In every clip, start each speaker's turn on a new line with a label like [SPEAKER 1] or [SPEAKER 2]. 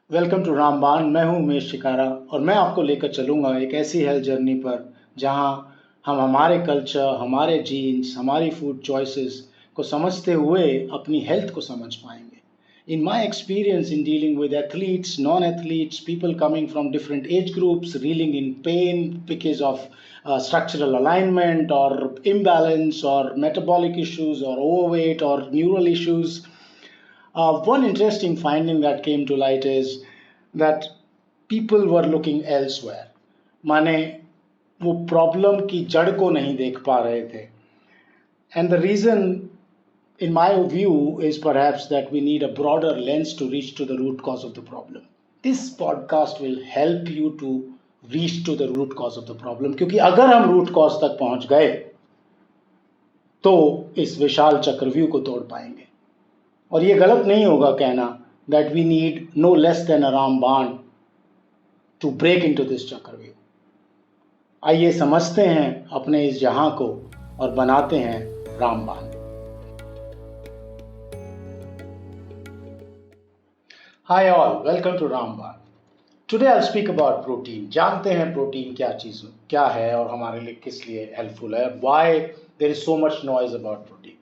[SPEAKER 1] Welcome to रामबान। मैं हूं उमेश शिकारा और मैं आपको लेकर चलूंगा एक ऐसी हेल्थ जर्नी पर जहां हम हमारे कल्चर, हमारे जीन्स, हमारी फूड चॉइसेस को समझते हुए अपनी हेल्थ को समझ पाएंगे। In my experience in dealing with athletes, non-athletes, people coming from different age groups, reeling in pain because of structural alignment or imbalance or metabolic issues or overweight or neural issues, one interesting finding that came to light is that people were looking elsewhere. माने वो problem की जड़ को नहीं देख पा रहे थे. And the reason, in my view, is perhaps that we need a broader lens to reach to the root cause of the problem. This podcast will help you to reach to the root cause of the problem, क्योंकि अगर हम root cause तक पहुंच गए तो इस विशाल चक्रव्यूह को तोड़ पाएंगे. और ये गलत नहीं होगा कहना that we need no less than a रामबाण to break into this चक्रव्यूह. आइए समझते हैं अपने इस जहां को और बनाते हैं रामबाण. Hi all, welcome to रामबाण. Today I'll speak about protein. जानते हैं प्रोटीन क्या है और हमारे लिए किस लिए हेल्पफुल है. Why there is so much noise about protein.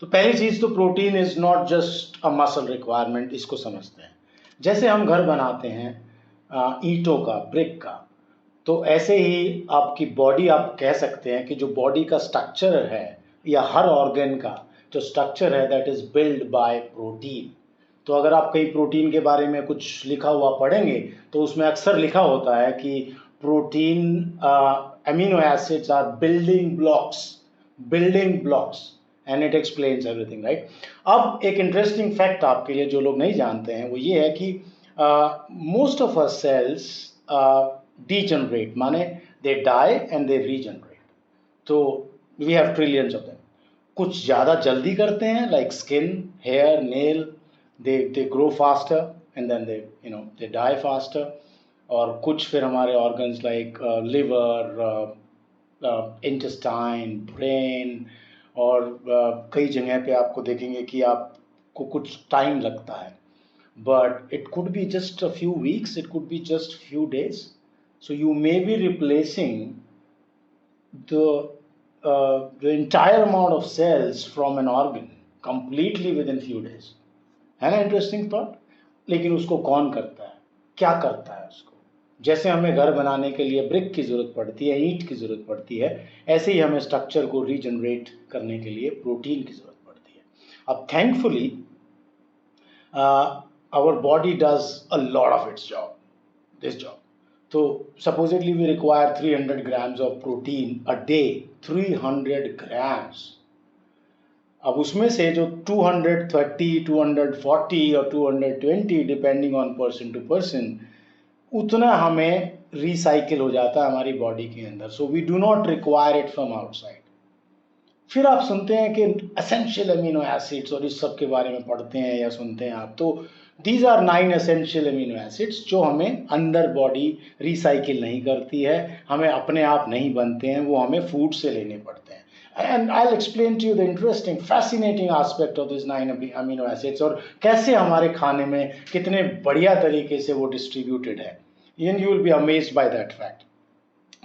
[SPEAKER 1] तो पहली चीज तो protein is not just a muscle requirement. इसको समझते हैं जैसे हम घर बनाते हैं ईंटों का, ब्रिक का, तो ऐसे ही आपकी बॉडी, आप कह सकते हैं कि जो बॉडी का स्ट्रक्चर है या हर ऑर्गन का जो स्ट्रक्चर है that is build by protein. तो अगर आप कहीं प्रोटीन के बारे में कुछ लिखा हुआ पढ़ेंगे तो उसमें अक्सर लिखा होता है कि protein amino acids are building blocks and it explains everything, right. अब एक इंटरेस्टिंग फैक्ट आपके लिए जो लोग नहीं जानते हैं वो ये है कि most of our cells degenerate, माने they die and they regenerate. तो we have trillions of them. कुछ ज़्यादा जल्दी करते हैं like skin, hair, nail, they grow faster and then they die faster. और कुछ फिर हमारे organs like liver, intestine, brain और कई जगह पे आपको देखेंगे कि आपको कुछ टाइम लगता है, but it could be just a few weeks, it could be just few days. So you may be replacing the entire amount of cells from an organ completely within few days. है ना interesting thought. लेकिन उसको कौन करता है, क्या करता है उसको? जैसे हमें घर बनाने के लिए ब्रिक की ज़रूरत पड़ती है, ईंट की ज़रूरत पड़ती है, ऐसे ही हमें स्ट्रक्चर को रीजनरेट करने के लिए प्रोटीन की ज़रूरत पड़ती है. अब thankfully our body does a lot of its job, this job. तो supposedly we require 300 grams of protein a day. 300 grams. अब उसमें से जो 230, 240 और 220 depending on person to person, उतना हमें रिसाइकिल हो जाता है हमारी बॉडी के अंदर. So we do not require it from outside. फिर आप सुनते हैं कि एसेंशियल अमीनो एसिड्स और इस सब के बारे में पढ़ते हैं या सुनते हैं आप, तो these are 9 essential amino acids जो हमें अंदर बॉडी रिसाइकिल नहीं करती है, हमें अपने आप नहीं बनते हैं, वो हमें फूड से लेने पड़ते हैं. And I will explain to you the interesting fascinating aspect of this 9 amino acids और कैसे हमारे खाने में कितने बढ़िया तरीके से वो डिस्ट्रीब्यूटेड है. And you will be amazed by that fact.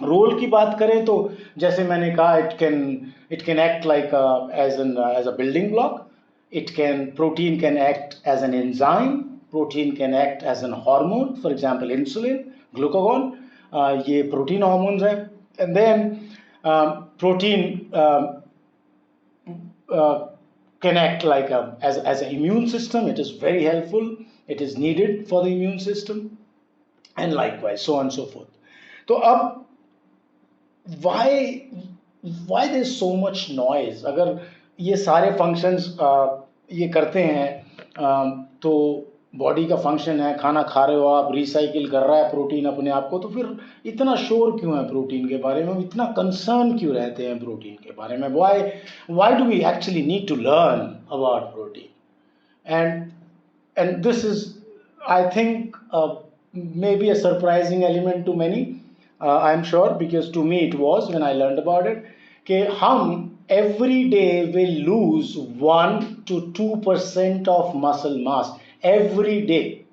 [SPEAKER 1] Role की बात करें तो जैसे मैंने कहा, it can act like as a building block. Protein can act as an enzyme, protein can act as an hormone, for example insulin, glucagon. ये protein hormones है. And then protein can act like as an immune system. It is very helpful, it is needed for the immune system, and likewise so on and so forth. तो अब why there is so much noise? अगर ये सारे functions ये करते हैं तो body का फंक्शन है, खाना खा रहे हो आप, रिसाइकिल कर रहा है प्रोटीन अपने आप को, तो फिर इतना शोर क्यों है प्रोटीन के बारे में, इतना कंसर्न क्यों रहते हैं प्रोटीन के बारे में? Why do we actually need to learn about protein? And this is, I think, maybe a surprising element to many. I'm sure, because to me it was when I learned about it, कि हम every day will lose 1 to 2% of muscle mass every day.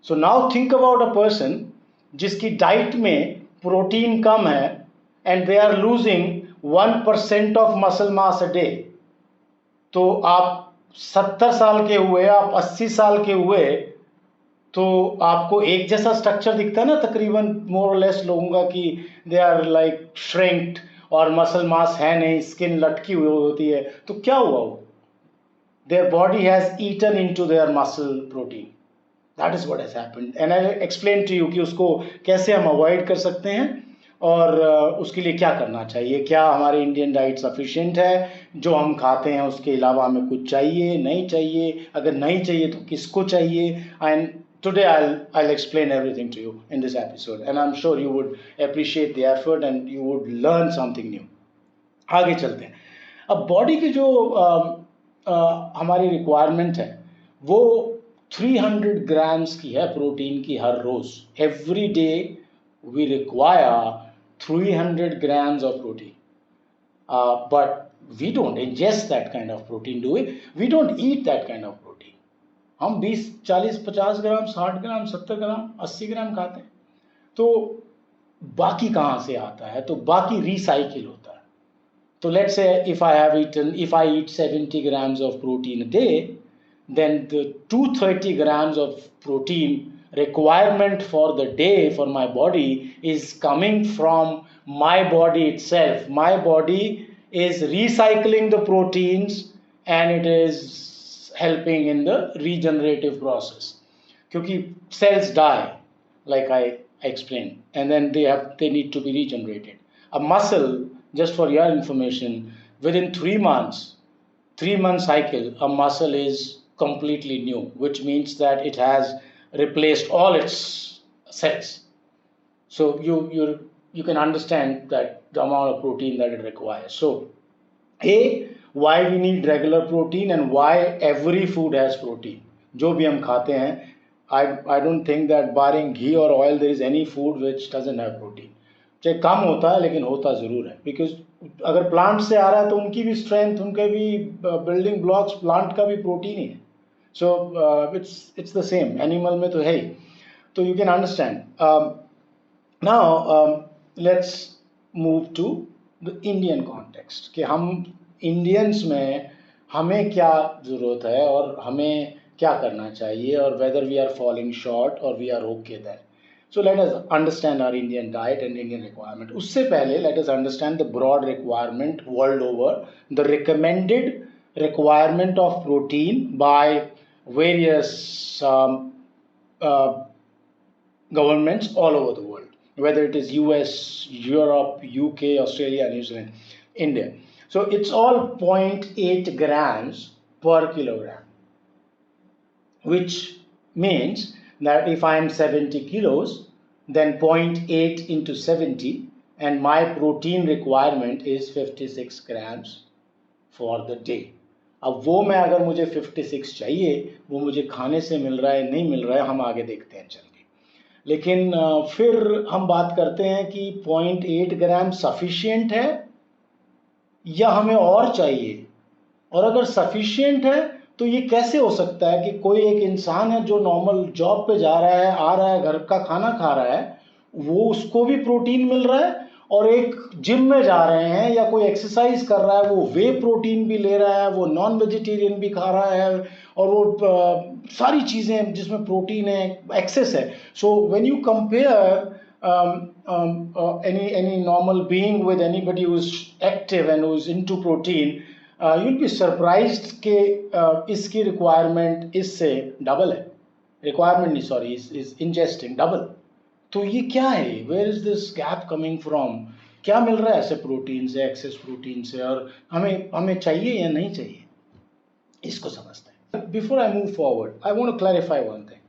[SPEAKER 1] So now think about a person जिसकी diet में protein कम है and they are losing 1% of muscle mass a day. तो आप 70 साल के हुए, आप 80 साल के हुए, तो आपको एक जैसा स्ट्रक्चर दिखता है ना तकरीबन मोर और लेस लोगों का, कि दे आर लाइक श्रिंक्ड और मसल मास है नहीं, स्किन लटकी हुई होती है। तो क्या हुआ? वो their body has eaten into their muscle protein. That is what has happened, and I explain to you कि उसको कैसे हम अवॉइड कर सकते हैं और उसके लिए क्या करना चाहिए। क्या हमारी इंडियन डाइट सफिशिएंट है? जो हम खाते हैं उसके अलावा हमें कुछ चाहिए, नहीं चाहिए? अगर नहीं चाहिए तो किसको चाहिए? And today I'll explain everything to you in this episode, and I'm sure you would appreciate the effort and you would learn something new. आगे चलते हैं। अब बॉडी की जो हमारी रिक्वायरमेंट है वो 300 ग्राम्स की है प्रोटीन की हर रोज। Every day we require 300 grams of protein, but we don't ingest that kind of protein, do we? We don't eat that kind of protein. हम 20, 40, 50 ग्राम, 60 ग्राम, 70 ग्राम, 80 ग्राम खाते हैं। तो बाकी कहाँ से आता है? तो बाकी रिसाइकिल होता है। So let's say if I eat 70 grams of protein a day, then the 230 grams of protein requirement for the day for my body is coming from my body itself. My body is recycling the proteins and it is helping in the regenerative process. क्योंकि cells die, like I explained, and then they need to be regenerated. A muscle, just for your information, within 3 month cycle, a muscle is completely new, which means that it has replaced all its cells. So you can understand that the amount of protein that it requires. So why we need regular protein and why every food has protein. जो भी हम खाते हैं, I don't think that barring ghee or oil there is any food which doesn't have protein. चाहे कम होता है लेकिन होता ज़रूर है, बिकॉज अगर प्लांट से आ रहा है तो उनकी भी स्ट्रेंथ, उनके भी बिल्डिंग ब्लॉक्स प्लांट का भी प्रोटीन ही है। So it's the same, animal में तो है ही। तो you can understand. Now let's move to the Indian context कि हम इंडियंस में हमें क्या ज़रूरत है और हमें क्या करना चाहिए, और whether we are falling short और we are okay that. So let us understand our Indian diet and Indian requirement. उससे पहले let us understand the broad requirement world over, the recommended requirement of protein by various governments all over the world, whether it is US, Europe, UK, Australia, New Zealand, India. So it's all 0.8 grams per kilogram, which means that if I am 70 kilos, then 0.8 into 70 and my protein requirement is 56 grams for the day. अब वो मैं अगर मुझे 56 चाहिए, वो मुझे खाने से मिल रहा है नहीं मिल रहा है, हम आगे देखते हैं चल के। लेकिन फिर हम बात करते हैं कि 0.8 ग्राम सफिशिएंट है या हमें और चाहिए, और अगर सफिशिएंट है तो ये कैसे हो सकता है कि कोई एक इंसान है जो नॉर्मल जॉब पे जा रहा है, आ रहा है, घर का खाना खा रहा है, वो उसको भी प्रोटीन मिल रहा है, और एक जिम में जा रहे हैं या कोई एक्सरसाइज कर रहा है वो वे प्रोटीन भी ले रहा है, वो नॉन वेजिटेरियन भी खा रहा है, और वो सारी चीज़ें जिसमें प्रोटीन है एक्सेस है। So when you compare any normal being with anybody who's active and who's into protein, you'll be surprised कि इसकी रिक्वायरमेंट इससे डबल है। रिक्वायरमेंट नहीं, सॉरी, इज इंजेस्टिंग डबल। तो ये क्या है? Where is this gap coming from? क्या मिल रहा है ऐसे प्रोटीन से, एक्सेस प्रोटीन से, और हमें चाहिए या नहीं चाहिए, इसको समझते हैं। Before I move forward, I want to clarify one thing.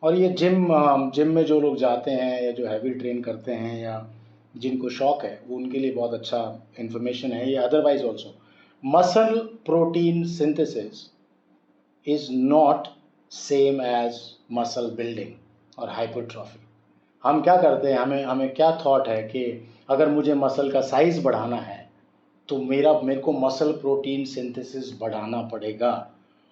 [SPEAKER 1] और ये जिम में जो लोग जाते हैं या जो हैवी ट्रेन करते हैं या जिनको शौक है, वो उनके लिए बहुत अच्छा इन्फॉर्मेशन है ये। Otherwise also muscle protein synthesis is not same as muscle building और hypertrophy। हम क्या करते हैं, हमें क्या थॉट है कि अगर मुझे मसल का साइज बढ़ाना है तो मेरे को मसल प्रोटीन सिंथेसिस बढ़ाना पड़ेगा,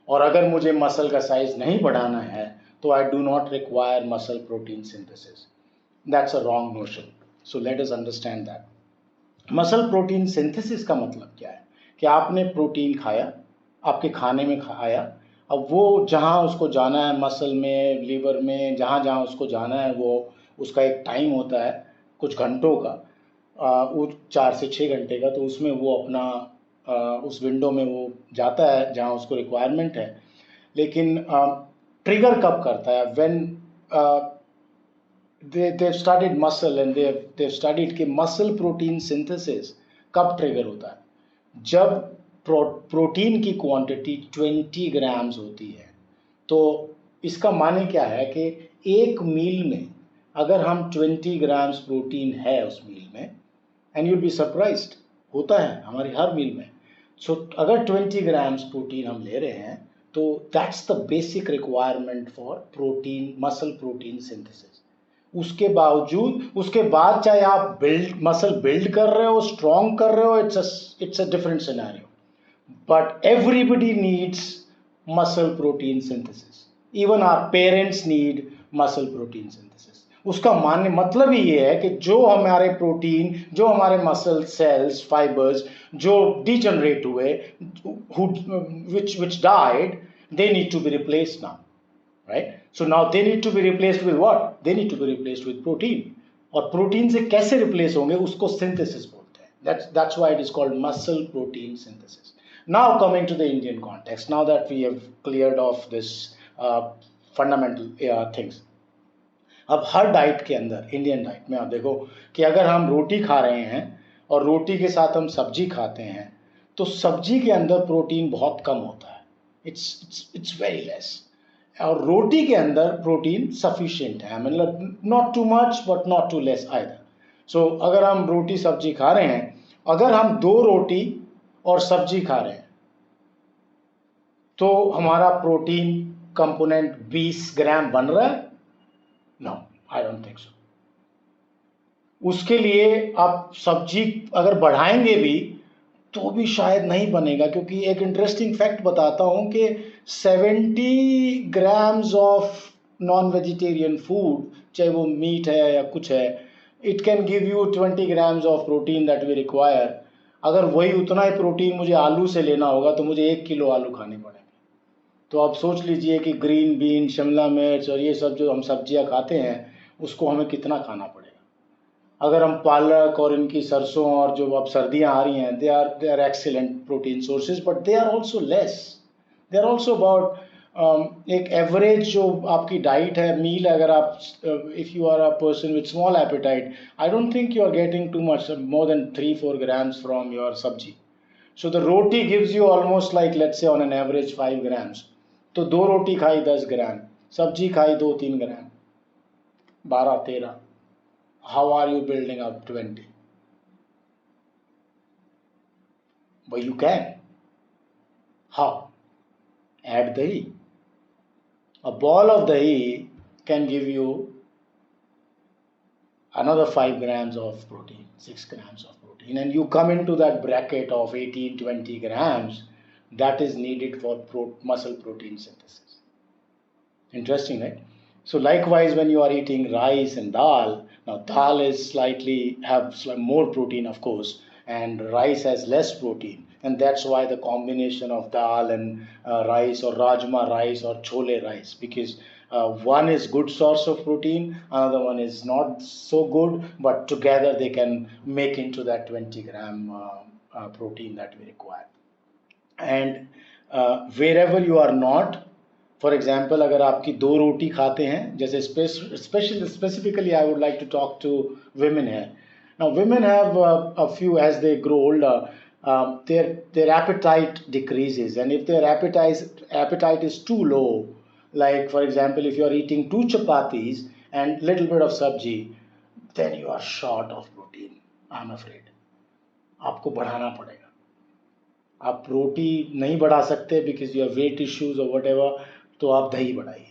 [SPEAKER 1] और अगर मुझे मसल का साइज नहीं बढ़ाना है तो I do not require muscle protein synthesis. That's a wrong notion. So let us understand that. Muscle protein synthesis का मतलब क्या है कि आपने प्रोटीन खाया, आपके खाने में खाया, अब वो जहाँ उसको जाना है मसल में, लीवर में, जहाँ जहाँ उसको जाना है वो उसका एक टाइम होता है कुछ घंटों का, वो 4 से 6 घंटे का, तो उसमें वो अपना उस विंडो में वो जाता है जहाँ उसको रिक्वायरमेंट है। लेकिन ट्रिगर कब करता है? When they've studied muscle and they've studied कि मसल प्रोटीन सिंथेसिस कब ट्रिगर होता है? जब प्रोटीन की क्वांटिटी 20 ग्राम्स होती है। तो इसका माने क्या है कि एक मील में अगर हम 20 ग्राम्स प्रोटीन है उस मील में, एंड यूल बी सरप्राइज्ड, होता है हमारी हर मील में। सो अगर 20 ग्राम्स प्रोटीन हम ले रहे हैं तो that's the basic requirement for protein, muscle protein synthesis. उसके बावजूद, उसके बाद चाहे आप मसल बिल्ड कर रहे हो, स्ट्रॉन्ग कर रहे हो, it's a different scenario, but everybody needs muscle protein synthesis. Even our parents need muscle protein synthesis. उसका मानने मतलब ही ये है कि जो हमारे प्रोटीन, जो हमारे मसल सेल्स, फाइबर्स जो डिजनरेट हुए, which died, they need to be replaced now, right? So now they need to be replaced with what? They need to be replaced with protein. और प्रोटीन से कैसे replace होंगे उसको synthesis बोलते हैं. That's why it is called muscle protein synthesis. Now coming to the Indian context, now that we have cleared off this fundamental things, अब हर diet के अंदर, इंडियन डाइट में आप देखो कि अगर हम रोटी खा रहे हैं और रोटी के साथ हम सब्जी खाते हैं तो सब्जी के अंदर प्रोटीन बहुत कम होता है, इट्स वेरी लेस, और रोटी के अंदर प्रोटीन सफिशिएंट है, मतलब not too much but not too less either. So अगर हम रोटी सब्जी खा रहे हैं, अगर हम 2 रोटी और सब्जी खा रहे हैं तो हमारा प्रोटीन कंपोनेंट 20 ग्राम बन रहा है? No, I don't think so. उसके लिए आप सब्जी अगर बढ़ाएंगे भी तो भी शायद नहीं बनेगा, क्योंकि एक इंटरेस्टिंग फैक्ट बताता हूं कि 70 grams of non vegetarian food, चाहे वो मीट है या कुछ है, it can give you 20 grams of protein that we require. अगर वही उतना ही प्रोटीन मुझे आलू से लेना होगा तो मुझे 1 किलो आलू खाने पड़ेंगे. तो आप सोच लीजिए कि ग्रीन बीन, शिमला मिर्च और ये सब जो हम सब्जियां खाते हैं उसको हमें कितना खाना पड़ेगा. अगर हम पालक और इनकी सरसों, और जो अब सर्दियां आ रही हैं, they are excellent protein sources, but they are also less. They are also about एक एवरेज जो आपकी डाइट है, मील, अगर आप if you are a person with small appetite, I don't think you are getting too much, more than 3-4 grams from your sabzi. So the roti gives you almost like, let's say on an average 5 grams. तो 2 रोटी खाई 10 ग्राम, सब्जी खाई 2-3 ग्राम, 12-13. How are you building up 20? But you can. How? Add dahi. A ball of dahi can give you another 5 grams of protein, 6 grams of protein, and you come into that bracket of 18-20 grams that is needed for muscle protein synthesis. Interesting, right? So likewise, when you are eating rice and dal, now dal is have more protein, of course, and rice has less protein, and that's why the combination of dal and rice, or rajma rice or chole rice, because one is good source of protein, another one is not so good, but together they can make into that 20 gram protein that we require. And wherever you are not, for example अगर आपकी 2 रोटी खाते हैं, जैसे specifically I would like to talk to women here. Now women have a few, as they grow older, their appetite decreases, and if their appetite is too low, like for example if you are eating 2 chapatis and little bit of sabji, then you are short of protein, I'm afraid. आपको बढ़ाना पड़ेगा. आप रोटी नहीं बढ़ा सकते because you have weight issues और whatever, तो आप दही बढ़ाइए.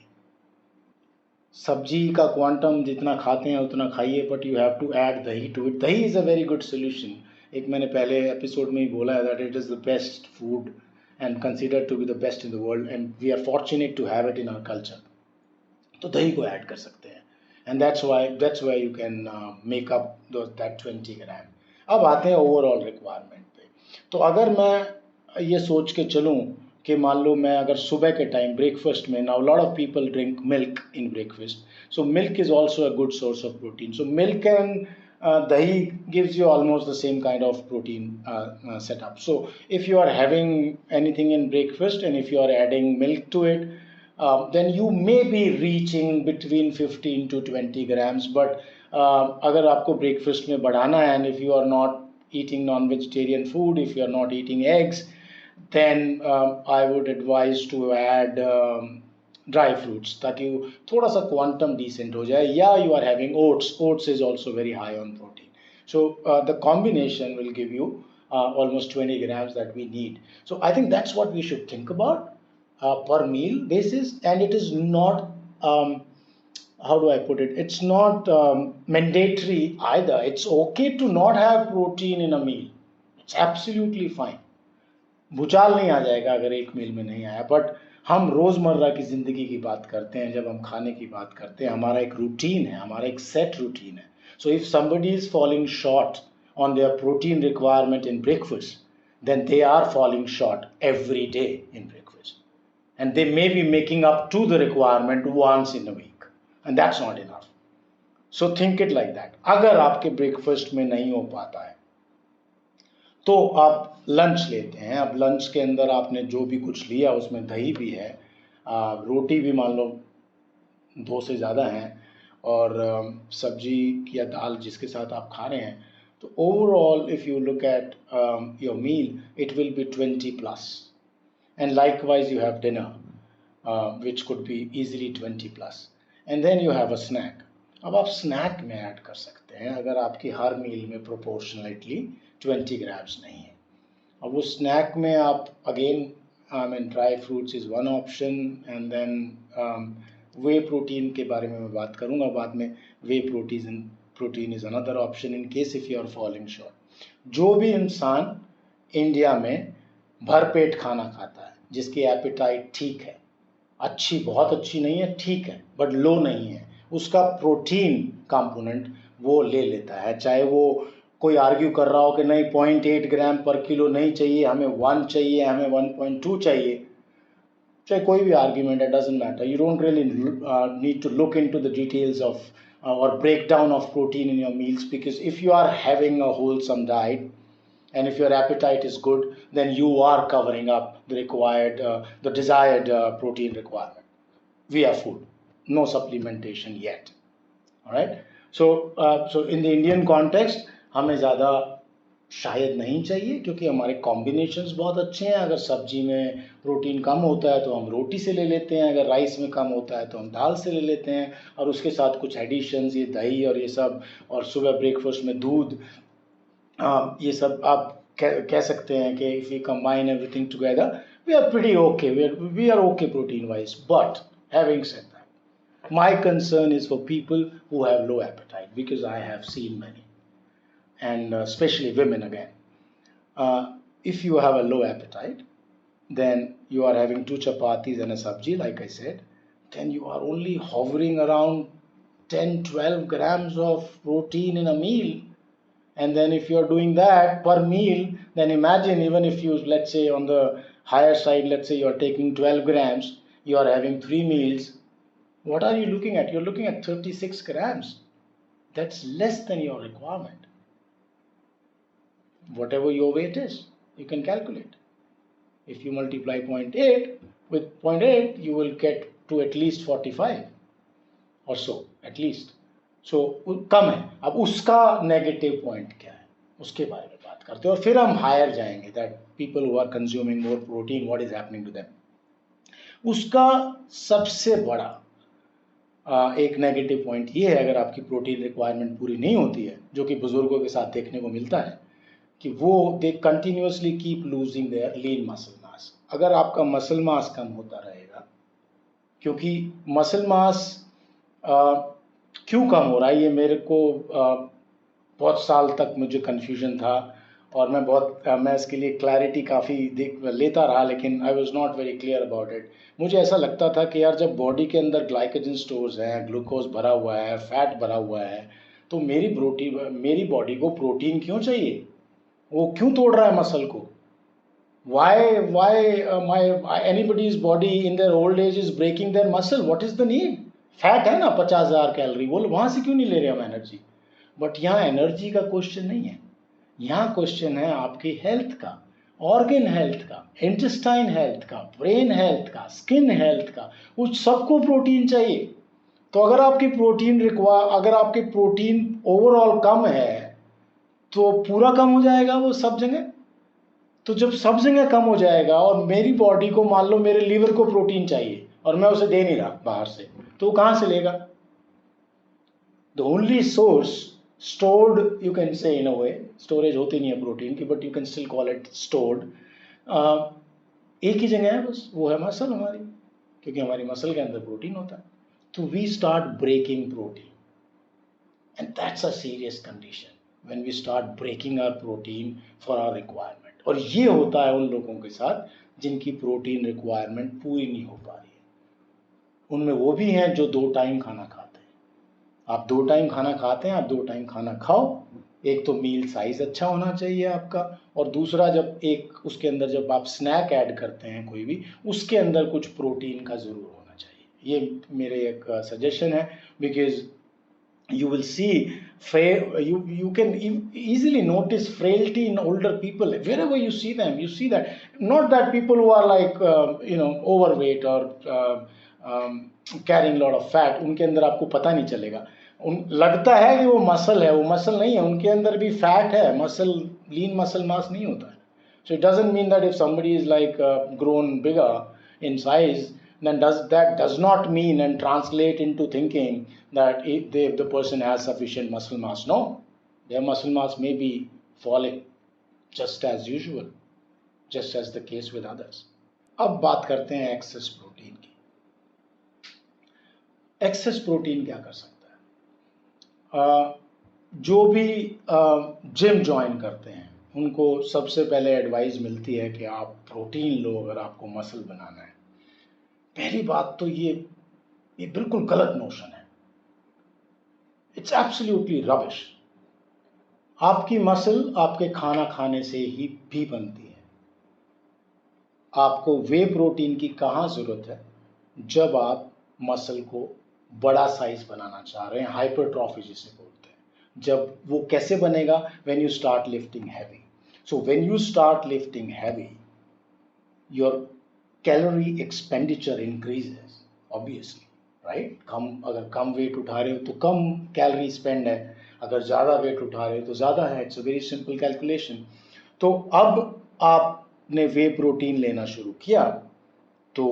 [SPEAKER 1] सब्जी का क्वांटम जितना खाते हैं उतना खाइए, but you have to add दही टू इट. दही is a very good solution. एक मैंने पहले एपिसोड में ही बोला है that it is the best food and considered to be the best in the world, and we are fortunate to have it in our culture. तो दही को ऐड कर सकते हैं, and that's why you can make up that 20 ग्राम। अब आते हैं overall requirement पे। तो अगर मैं ये सोच के चलूँ कि मान लो मैं अगर सुबह के टाइम ब्रेकफास्ट में, now lot of people drink milk in breakfast, so milk is also a good source of protein. So milk and dahi gives you almost the same kind of protein setup. So if you are having anything in breakfast and if you are adding milk to it, then you may be reaching between 15 to 20 grams. But अगर आपको breakfast में बढ़ाना है, and if you are not eating non-vegetarian food, if you are not eating eggs, then I would advise to add dry fruits, ताकि थोड़ा सा quantum decent हो जाए, या you are having oats is also very high on protein. So the combination will give you almost 20 grams that we need. So I think that's what we should think about per meal basis, and it is not how do I put it, it's not mandatory either. It's okay to not have protein in a meal. It's absolutely fine. भूचाल नहीं आ जाएगा अगर एक मील में नहीं आया, but हम रोज़मर्रा की ज़िंदगी की बात करते हैं, जब हम खाने की बात करते हैं, हमारा एक रूटीन है, हमारा एक सेट रूटीन है. So if somebody is falling short on their protein requirement in breakfast, then they are falling short every day in breakfast. And they may be making up to the requirement once in a week. And that's not enough. So think it like that. अगर आपके breakfast में नहीं हो पाता है, तो आप lunch लेते हैं. अब लंच के अंदर आपने जो भी कुछ लिया उसमें दही भी है, रोटी भी मान लो 2 से ज़्यादा हैं, और सब्जी या दाल जिसके साथ आप खा रहे हैं. तो overall if you look at your meal, it will be 20 plus, and likewise you have dinner which could be easily 20 plus, and then you have a snack. अब आप स्नैक में ऐड कर सकते हैं अगर आपकी हर मील में प्रोपोर्शनली 20 ग्राम्स नहीं है. अब वो स्नैक में आप again I mean dry fruits is one option, and then whey protein के बारे में मैं बात करूँगा बाद में. Whey protein is another option in case if you are falling short. जो भी इंसान इंडिया में भरपेट खाना खाता है, जिसकी एपिटाइट ठीक है, अच्छी बहुत अच्छी नहीं है, ठीक है, बट लो नहीं है, उसका प्रोटीन कंपोनेंट वो ले लेता है. चाहे वो कोई आर्ग्यू कर रहा हो कि नहीं 0.8 ग्राम पर किलो नहीं चाहिए, हमें 1 चाहिए, हमें 1.2 चाहिए, चाहे कोई भी आर्ग्यूमेंट है, doesn't matter. You don't really need to look into the details of or breakdown of protein in your meals, because if you are having a wholesome diet and if your appetite is good, then you are covering up the required the desired protein requirement via food, no supplementation yet. All right, so in the Indian context हमें ज़्यादा शायद नहीं चाहिए, क्योंकि हमारे combinations बहुत अच्छे हैं. अगर सब्जी में प्रोटीन कम होता है तो हम रोटी से ले लेते हैं, अगर राइस में कम होता है तो हम दाल से ले लेते हैं, और उसके साथ कुछ एडिशंस, ये दही और ये सब, और सुबह ब्रेकफास्ट में दूध, ये सब आप कह सकते हैं कि if you combine everything together we are pretty okay, we are okay protein wise. But having said that, my concern is for people who have low appetite, because I have seen many, and especially women again. If you have a low appetite, then you are having 2 chapatis and a sabji, like I said, then you are only hovering around 10-12 grams of protein in a meal. And then if you are doing that per meal, then imagine, even if you, let's say on the higher side, let's say you are taking 12 grams, you are having 3 meals, what are you looking at? You're looking at 36 grams. That's less than your requirement. Whatever your weight is, you can calculate. If you multiply 0.8 with 0.8, you will get to at least 45 or so, at least. So कम है. अब उसका negative point क्या है, उसके बारे में बात करते हैं, और फिर हम हायर जाएंगे, that people who are consuming more protein, what is happening to them. उसका सबसे बड़ा एक नेगेटिव पॉइंट ये है, अगर आपकी प्रोटीन रिक्वायरमेंट पूरी नहीं होती है, जो कि बुजुर्गों के साथ देखने को मिलता है, कि वो they continuously keep losing their lean muscle mass. अगर आपका मसल मास कम होता रहेगा, क्योंकि मसल मास क्यों कम हो रहा है, ये मेरे को बहुत साल तक मुझे कन्फ्यूजन था, और मैं इसके लिए क्लैरिटी काफ़ी लेता रहा, लेकिन I was not very clear about it. मुझे ऐसा लगता था कि यार जब बॉडी के अंदर ग्लाइकोजन स्टोर्स हैं, ग्लूकोज भरा हुआ है, फैट भरा हुआ है, तो मेरी बॉडी को प्रोटीन क्यों चाहिए? वो क्यों तोड़ रहा है मसल को? why anybody's body in their old age is breaking their muscle? What is the need? Fat है ना 50,000 कैलोरी, वो वहां से क्यों नहीं ले रहे हम एनर्जी? बट यहाँ एनर्जी का क्वेश्चन नहीं है, यहाँ क्वेश्चन है आपकी हेल्थ का, ऑर्गन हेल्थ का, इंटेस्टाइन हेल्थ का, ब्रेन हेल्थ का, स्किन हेल्थ का। उस सबको प्रोटीन चाहिए। तो अगर आपकी प्रोटीन ओवरऑल कम है तो पूरा कम हो जाएगा वो सब जगह। तो जब सब जगह कम हो जाएगा और मेरी बॉडी को मान लो मेरे लीवर को प्रोटीन चाहिए और मैं उसे दे नहीं रहा बाहर से, तो वो कहाँ से लेगा? The only source stored, you can say in a way, storage होती नहीं है प्रोटीन की, but you can still call it stored, एक ही जगह है बस, वो है मसल हमारी, क्योंकि हमारी मसल के अंदर प्रोटीन होता है। तो we start breaking protein, and that's a serious condition when we start breaking our protein for our requirement. और ये होता है उन लोगों के साथ जिनकी प्रोटीन रिक्वायरमेंट पूरी नहीं हो पा रही है। उनमें वो भी हैं जो 2 टाइम खाना खाते हैं। आप 2 टाइम खाना खाते हैं, आप 2 टाइम खाना खाओ। एक तो मील साइज अच्छा होना चाहिए आपका, और दूसरा उसके अंदर जब आप स्नैक ऐड करते हैं कोई भी, उसके अंदर कुछ प्रोटीन का ज़रूर होना चाहिए। ये मेरे एक सजेशन है, because you will see you can easily notice frailty in older people. Wherever you see them, you see that, not that people who are like overweight or carrying lot of fat, उनके अंदर आपको पता नहीं चलेगा। लगता है कि वो मसल है, वो मसल नहीं है, उनके अंदर भी फैट है, लीन मसल मास नहीं होता है। So it doesn't mean that if somebody is like grown bigger in size, then that does not mean and translate into thinking that if the person has sufficient muscle mass. No, their muscle mass may be falling just as usual, just as the case with others. अब बात करते हैं access protein की। Access protein क्या कर सकता है? जो भी जिम ज्वाइन करते हैं उनको सबसे पहले एडवाइस मिलती है कि आप प्रोटीन लो अगर आपको मसल बनाना है। पहली बात तो ये बिल्कुल गलत नोशन है। It's absolutely rubbish. आपकी मसल आपके खाना खाने से ही भी बनती है। आपको वे प्रोटीन की कहाँ ज़रूरत है? जब आप मसल को बड़ा साइज बनाना चाह रहे हैं, हाइपरट्रॉफी जिसे बोलते हैं। जब वो कैसे बनेगा? When you start lifting heavy. So when you start lifting heavy, your calorie expenditure increases obviously, right? अगर कम वेट उठा रहे हो तो कम कैलोरी स्पेंड है, अगर ज़्यादा वेट उठा रहे हो तो ज़्यादा है। It's a very simple calculation. तो अब आपने वे प्रोटीन लेना शुरू किया तो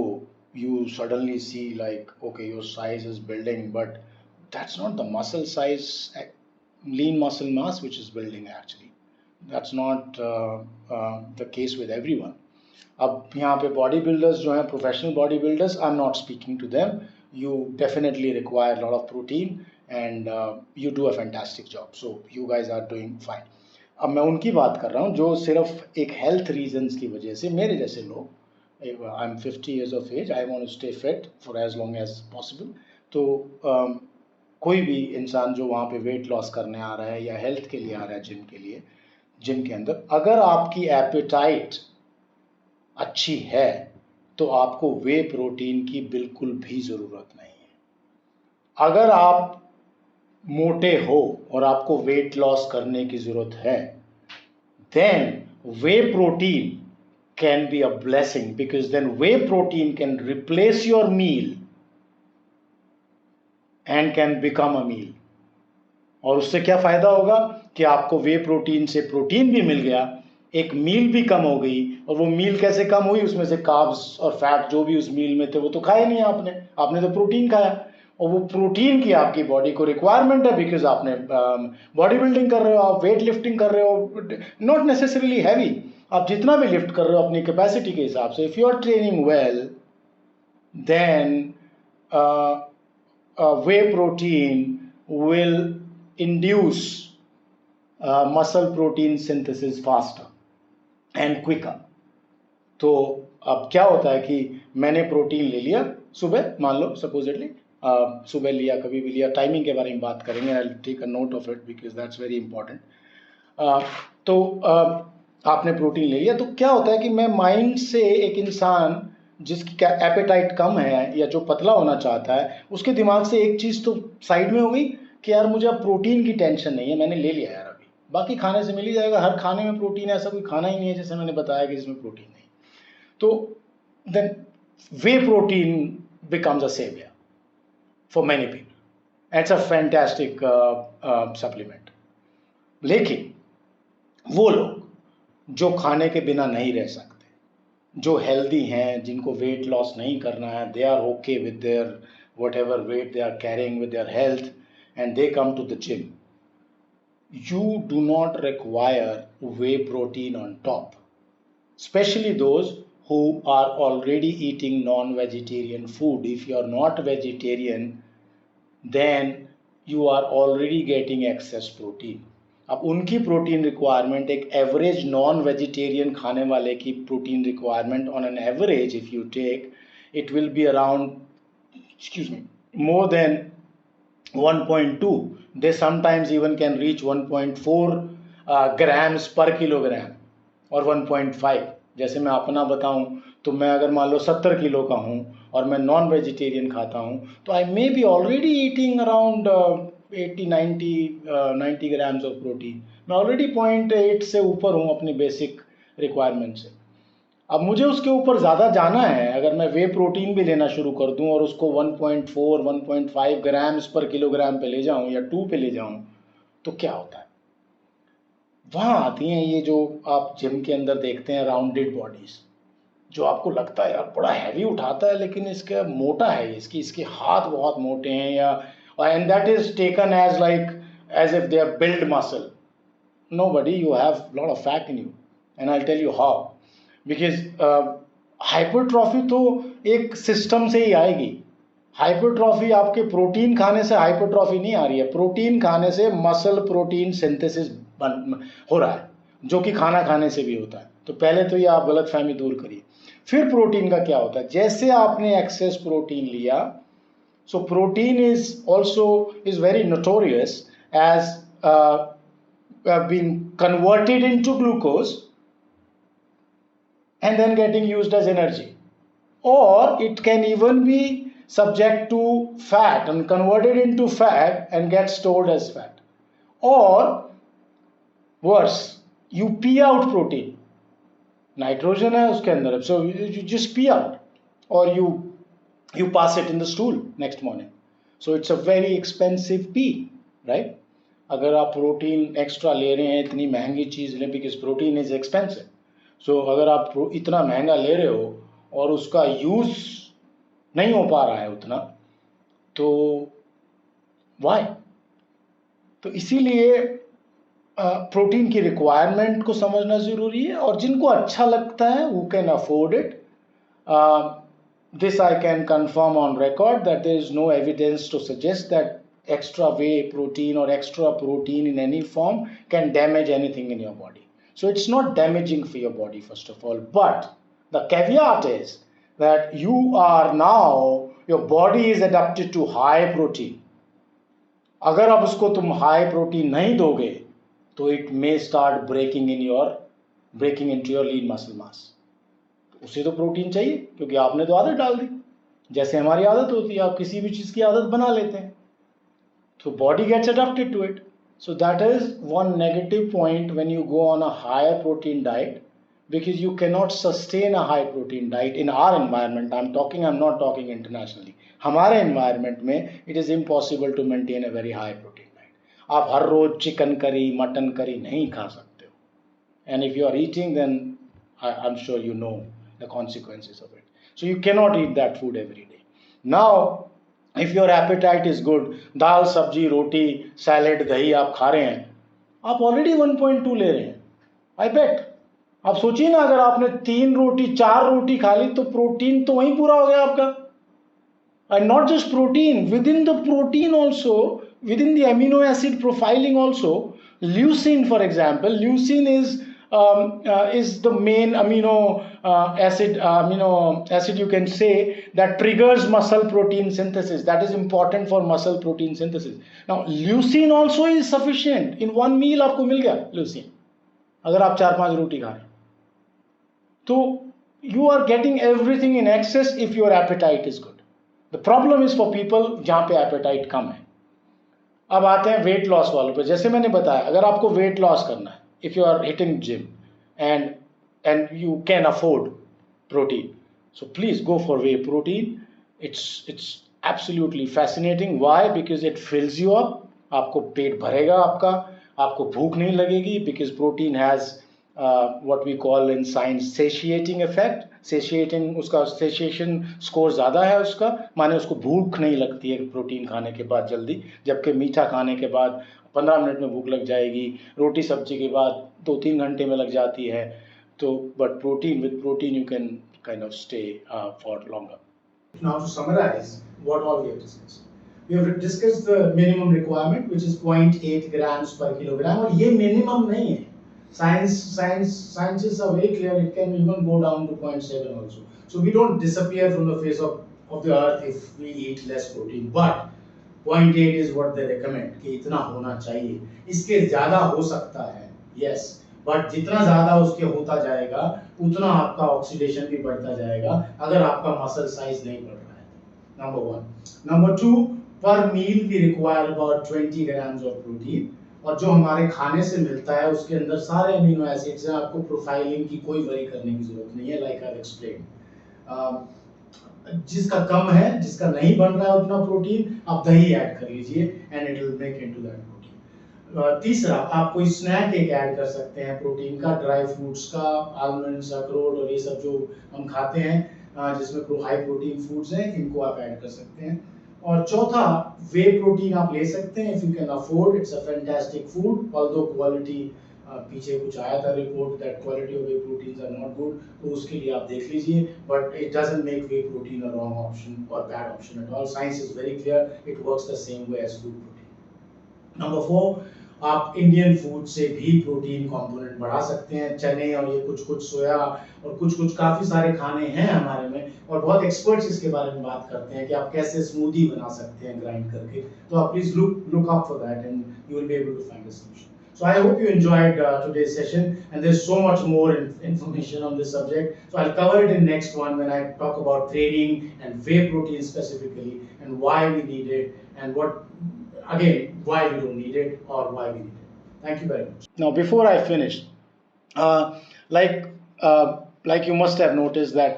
[SPEAKER 1] you suddenly see like, okay, your size is building, but that's not the muscle size, lean muscle mass which is building actually. That's not the case with everyone. अब यहाँ पे बॉडी बिल्डर्स जो हैं, professional bodybuilders, I am not speaking to them. You definitely require lot of protein and you do a fantastic job, so you guys are doing fine. अब मैं उनकी बात कर रहा हूँ जो सिर्फ एक हेल्थ रीजन्स की वजह से, मेरे जैसे लोग, I'm 50 years of age, I want to stay fit for as long as possible. तो कोई भी इंसान जो वहाँ पे वेट लॉस करने आ रहा है या हेल्थ के लिए आ रहा है जिम के लिए, जिम के अंदर अगर आपकी एपेटाइट अच्छी है तो आपको वे प्रोटीन की बिल्कुल भी ज़रूरत नहीं है। अगर आप मोटे हो और आपको वेट लॉस करने की ज़रूरत है, then whey protein can be a blessing, because then whey protein can replace your meal and can become a meal. और उससे क्या फ़ायदा होगा कि आपको वे प्रोटीन से प्रोटीन भी मिल गया, एक मील भी कम हो गई। और वो मील कैसे कम हुई? उसमें से कार्ब्स और फैट जो भी उस मील में थे वो तो खाए नहीं आपने तो प्रोटीन खाया, और वो प्रोटीन की आपकी बॉडी को रिक्वायरमेंट है, बिकॉज आपने बॉडी बिल्डिंग कर रहे हो, आप वेट लिफ्टिंग कर रहे हो, नॉट नेसेसरीली हैवी, आप जितना भी लिफ्ट कर रहे हो अपनी कैपेसिटी के हिसाब से। If you are training well, then whey protein will induce muscle protein synthesis faster and quicker. तो अब क्या होता है कि मैंने प्रोटीन ले लिया सुबह, मान लो सपोजिटली सुबह लिया, कभी भी लिया, टाइमिंग के बारे में बात करेंगे, I will take a note of it because that's very important. तो आपने प्रोटीन ले लिया, तो क्या होता है कि मैं माइंड से, एक इंसान जिसकी एपेटाइट कम है या जो पतला होना चाहता है, उसके दिमाग से एक चीज़ तो साइड में हो गई कि यार मुझे अब प्रोटीन की टेंशन नहीं है, मैंने ले लिया यार, अभी बाकी खाने से मिल ही जाएगा, हर खाने में प्रोटीन है, ऐसा कोई खाना ही नहीं है जैसे मैंने बताया कि जिसमें प्रोटीन नहीं। तो then whey protein becomes a saviour for many people, it's a fantastic supplement. लेकिन वो लोग जो खाने के बिना नहीं रह सकते, जो हेल्दी हैं, जिनको वेट लॉस नहीं करना है, they are okay with their whatever weight they are carrying with their health and they come to the gym, you do not require whey protein on top, especially those who are already eating non-vegetarian food. If you are not vegetarian, then you are already getting excess protein. अब उनकी protein requirement, एक average non vegetarian खाने वाले की protein requirement on an average, if you take, it will be around, excuse me, more than 1.2. They sometimes even can reach 1.4 grams per kilogram और 1.5। जैसे मैं अपना बताऊं तो मैं अगर मान लो 70 किलो का हूं और मैं नॉन वेजिटेरियन खाता हूं, तो I may be already eating around 80-90 grams of protein. मैं ऑलरेडी 0.8 से ऊपर हूं अपनी बेसिक रिक्वायरमेंट से। अब मुझे उसके ऊपर ज़्यादा जाना है, अगर मैं वे प्रोटीन भी लेना शुरू कर दूं और उसको 1.4 1.5 ग्राम्स पर किलोग्राम पे ले जाऊं या 2 पे ले जाऊं, तो क्या होता है? वहाँ आती हैं ये जो आप जिम के अंदर देखते हैं राउंडेड बॉडीज, जो आपको लगता है यार बड़ा हैवी उठाता है लेकिन इसका मोटा है, इसके हाथ बहुत मोटे हैं, या and that is taken as like as if they are build muscle. No buddy, you have lot of fat in you and I tell you how. Because hypertrophy तो एक सिस्टम से ही आएगी। हाइपरट्रॉफी आपके प्रोटीन खाने से hypertrophy नहीं आ रही है, प्रोटीन खाने से मसल प्रोटीन सिंथेसिस हो रहा है, जो कि खाना खाने से भी होता है। तो पहले तो ये आप गलतफहमी दूर करिए। फिर प्रोटीन का क्या होता है, जैसे आपने एक्सेस प्रोटीन लिया, so protein is also is very notorious as being converted into glucose and then getting used as energy, or it can even be subject to fat and converted into fat and get stored as fat, or worse, you pee out protein, nitrogen है उसके अंदर, so you just pee out, or you pass it in the stool next morning, so it's a very expensive pee, right? अगर आप protein extra ले रहे हैं, इतनी महंगी चीज़ लें, बिकॉज प्रोटीन इज एक्सपेंसिव, सो अगर आप इतना महंगा ले रहे हो और उसका यूज़ नहीं हो पा रहा है उतना, तो वाई? तो इसीलिए प्रोटीन की रिक्वायरमेंट को समझना ज़रूरी है, और जिनको अच्छा लगता है who can afford it, this I can confirm on record that there is no evidence to suggest that extra whey protein or extra protein in any form can damage anything in your body. So it's not damaging for your body, first of all. But the caveat is that your body is adapted to high protein. अगर अब उसको तुम high protein नहीं दोगे, तो it may start breaking into your lean muscle mass. उसे तो protein चाहिए, क्योंकि आपने तो आदत डाल दी, जैसे हमारी आदत होती है, आप किसी भी चीज़ की आदत बना लेते हैं, तो body gets adapted to it. So that is one negative point when you go on a higher protein diet, because you cannot sustain a high protein diet in our environment. I'm not talking internationally. हमारे environment में it is impossible to maintain a very high protein diet. आप हर रोज chicken curry, mutton curry नहीं खा सकते हो. And if you are eating, then I'm sure you know the consequences of it. So you cannot eat that food every day. Now, if your appetite is good, दाल सब्जी रोटी salad दही आप खा रहे हैं, आप ऑलरेडी 1.2 ले रहे हैं, आई बेट। आप सोचिए ना, अगर आपने 3 रोटी 4 रोटी खा ली, तो प्रोटीन तो वहीं पूरा हो गया आपका। And not just protein, within the protein also, within the amino acid profiling also, leucine, for example, leucine is the main amino acid, you can say, that triggers muscle protein synthesis, that is important for muscle protein synthesis. Now leucine also is sufficient in one meal, आपको मिल गया leucine अगर आप 4-5 रोटी खा रहे, तो you are getting everything in excess if your appetite is good. The problem is for people जहाँ पे appetite कम है. अब आते हैं वेट लॉस वालों पे. जैसे मैंने बताया, अगर आपको वेट लॉस करना है, if you are hitting gym and you can afford protein, so please go for whey protein. It's absolutely fascinating. Why? Because it fills you up. आपको पेट भरेगा आपका, आपको भूख नहीं लगेगी, because protein has what we call in science satiating effect. Satiating, उसका satiation score ज़्यादा है उसका, माने उसको भूख नहीं लगती है प्रोटीन खाने के बाद जल्दी, जबकि मीठा खाने के बाद 15 मिनट में भूख लग जाएगी, रोटी सब्जी के बाद 2-3 घंटे में लग जाती है. तो but protein, with protein you can kind of stay for longer. Now to summarize what all we have discussed. We have discussed the minimum requirement, which is 0.8 grams per kilogram, और ये minimum नहीं है. Scientists are very clear, it can even go down to 0.7 also. So we don't disappear from the face of the earth if we eat less protein. But 0.8 is what they recommend, कि इतना होना चाहिए. इसके ज़्यादा हो सकता है, yes. But जितना ज़्यादा उसके होता जाएगा, उतना आपका ऑक्सीडेशन भी बढ़ता जाएगा, अगर आपका मसल साइज नहीं बढ़ रहा है. Number 1. Number 2, per meal we require about 20 grams of protein. और जो हमारे खाने से मिलता है उसके अंदर सारे अमीनो एसिड्स हैं, आपको प्रोफाइलिंग की कोई वरी करने की जरूरत नहीं है, लाइक आई एक्सप्लेन. जिसका कम है, जिसका नहीं बन रहा है उतना प्रोटीन, आप दही ऐड कर लीजिए and it will make into that protein. तीसरा, आप कोई स्नैक एक ऐड कर सकते हैं प्रोटीन का, ड्राई फ्रूट्स का, आलमंड्स, अखरोट और ये सब जो हम खाते हैं जिसमें हाई प्रोटीन फूड्स हैं, इनको आप ऐड कर सकते हैं. और चौथा, वे प्रोटीन आप ले सकते हैं, if you can afford. It's a fantastic food, although quality, पीछे कुछ आया था report that quality of whey proteins are not good, तो उसके लिए आप देख लीजिए. But it doesn't make whey protein a wrong option और bad option at all. Science is very clear, it works the same way as food protein. Number 4, आप Indian food से भी प्रोटीन कंपोनेंट बढ़ा सकते हैं. चने और ये कुछ सोया और कुछ काफ़ी सारे खाने हैं हमारे में, और बहुत एक्सपर्ट्स इसके बारे में बात करते हैं कि आप कैसे स्मूदी बना सकते हैं ग्राइंड करके. तो आप please look up for that and you will be able to find a solution. So I hope you enjoyed today's session, and there's so much more information on this subject. So I'll cover it in next one when I talk about training and whey protein specifically, and why we need it, and why we don't need it or why we need it. Thank you very much. Now, before I finish, like you must have noticed that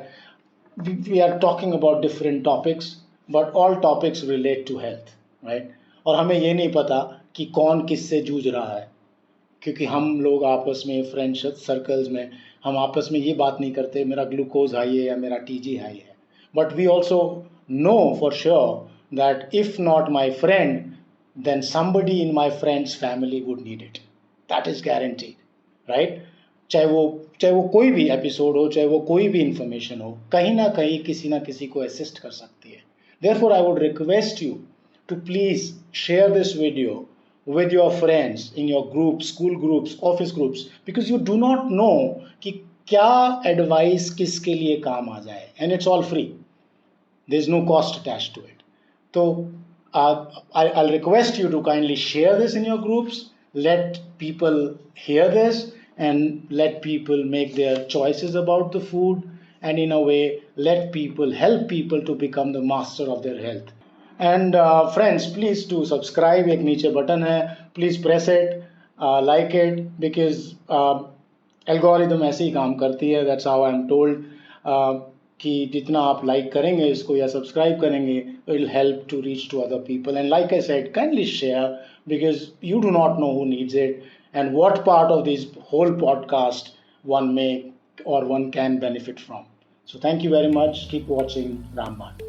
[SPEAKER 1] we are talking about different topics, but all topics relate to health, right? और हमें ये नहीं पता कि कौन किससे जूझ रहा है, क्योंकि हम लोग आपस में फ्रेंड सर्कल्स में हम आपस में ये बात नहीं करते मेरा ग्लूकोज हाई है या मेरा टीजी हाई है. But we also know for sure that if not my friend, then somebody in my friend's family would need it. That is guaranteed, right? चाहे वो कोई भी एपिसोड हो, चाहे वो कोई भी इंफॉर्मेशन हो, कहीं ना कहीं किसी ना किसी को असिस्ट कर सकती है. Therefore, I would request you to please share this video with your friends in your groups, school groups, office groups, because you do not know कि क्या एडवाइस किसके लिए काम आ जाए, and it's all free. There is no cost attached to it. So I'll request you to kindly share this in your groups, let people hear this and let people make their choices about the food, and in a way help people to become the master of their health. And friends, please do subscribe. एक नीचे button है, please press it, like it, because algorithm ऐसे ही काम करती है. That's how I'm told. कि जितना आप लाइक करेंगे इसको या सब्सक्राइब करेंगे, it will help to reach to other people. And like I said, kindly share, because you do not know who needs it and what part of this whole podcast one may or one can benefit from. So thank you very much. Keep watching Ramban.